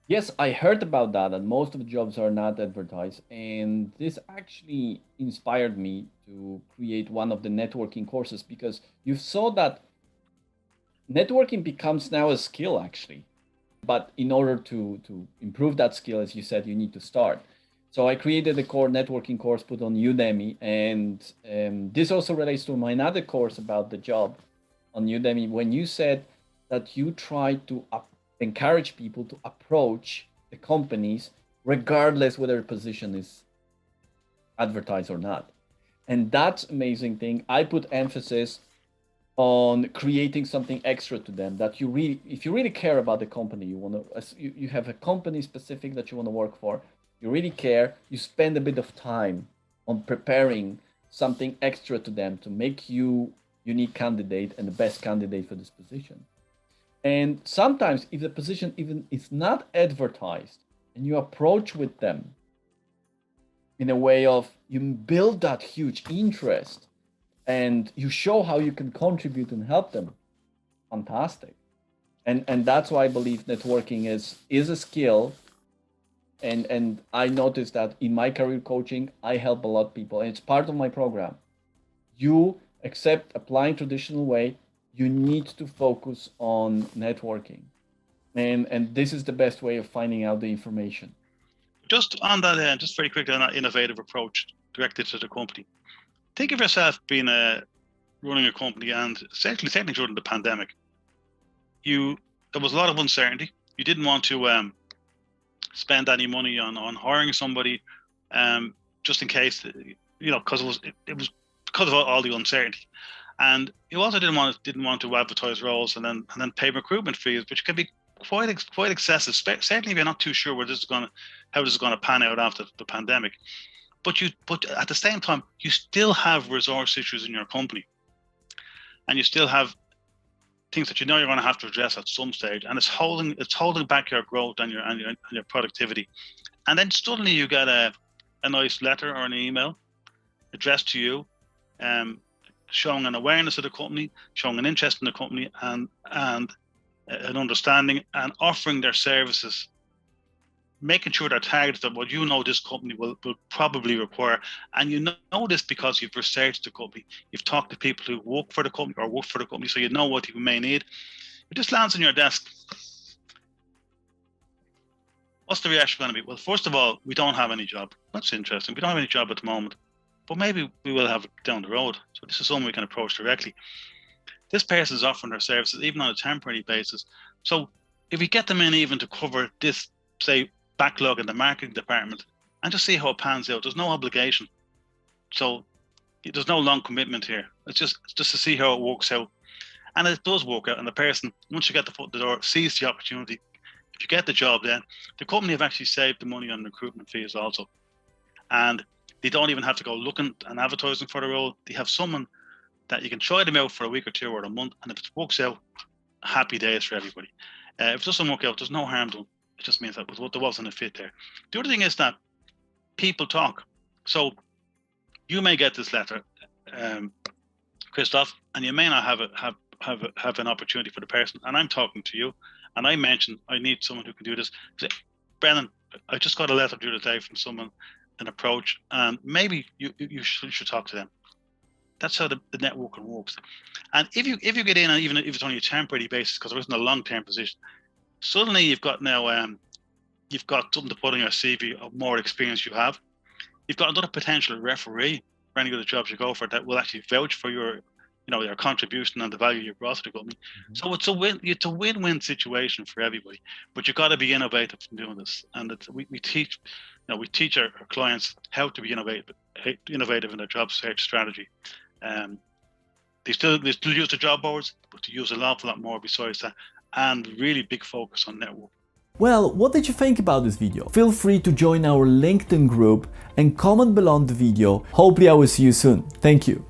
Yes, I heard about that, and most of the jobs are not advertised. And this actually inspired me to create one of the networking courses because you saw that networking becomes now a skill actually. But in order to improve that skill, as you said, you need to start. So I created a core networking course put on Udemy, and this also relates to my another course about the job on Udemy. When you said that you try to encourage people to approach the companies regardless whether a position is advertised or not, and that's amazing thing. I put emphasis on creating something extra to them that you really, if you really care about the company, you want to, you have a company specific that you want to work for, you really care, you spend a bit of time on preparing something extra to them to make you unique candidate and the best candidate for this position. And sometimes if the position even is not advertised and you approach with them in a way of you build that huge interest and you show how you can contribute and help them, fantastic. And that's why I believe networking is a skill. And I noticed that in my career coaching I help a lot of people, and it's part of my program. You accept applying traditional way, you need to focus on networking, and this is the best way of finding out the information. Just on that, just very quickly on that innovative approach directed to the company. Think of yourself being running a company, and certainly during the pandemic, there was a lot of uncertainty. You didn't want to spend any money on hiring somebody, just in case, because it was because of all the uncertainty, and you also didn't want to advertise roles and then pay recruitment fees, which can be quite excessive. Certainly, if you're not too sure how this is going to pan out after the pandemic. But at the same time, you still have resource issues in your company, and you still have things that you're going to have to address at some stage, and it's holding back your growth and your productivity. And then suddenly you get a nice letter or an email addressed to you, showing an awareness of the company, showing an interest in the company, and an understanding, and offering their services, making sure they're targeted at what this company will probably require. And you know this because you've researched the company, you've talked to people who work for the company or work for the company, so you know what you may need. It just lands on your desk. What's the reaction going to be? Well, first of all, we don't have any job. That's interesting. We don't have any job at the moment, but maybe we will have it down the road. So this is something we can approach directly. This person is offering their services even on a temporary basis. So if we get them in even to cover this, say, backlog in the marketing department, and just see how it pans out. There's no obligation. So there's no long commitment here. It's just to see how it works out. And it does work out. And the person, once you get the foot in the door, sees the opportunity. If you get the job, then the company have actually saved the money on recruitment fees also. And they don't even have to go looking and advertising for the role. They have someone that you can try them out for a week or two or a month. And if it works out, happy days for everybody. If it doesn't work out, there's no harm done. It just means that there wasn't a fit there. The other thing is that people talk. So you may get this letter, Kristof, and you may not have an opportunity for the person. And I'm talking to you, and I mentioned I need someone who can do this. Say, Brennan, I just got a letter the other day from someone, an approach, and maybe you should talk to them. That's how the networking works. And if you get in, and even if it's only a temporary basis, because there isn't a long-term position, suddenly you've got something to put on your CV of more experience you have. You've got another potential referee for any of the jobs you go for that will actually vouch for your contribution and the value you brought to the company. Mm-hmm. So it's a win-win situation for everybody. But you've got to be innovative in doing this. And we teach our clients how to be innovative in their job search strategy. They still use the job boards, but they use an awful lot more besides that, and really big focus on network. Well, what did you think about this video? Feel free to join our LinkedIn group and comment below the video. Hopefully I will see you soon. Thank you.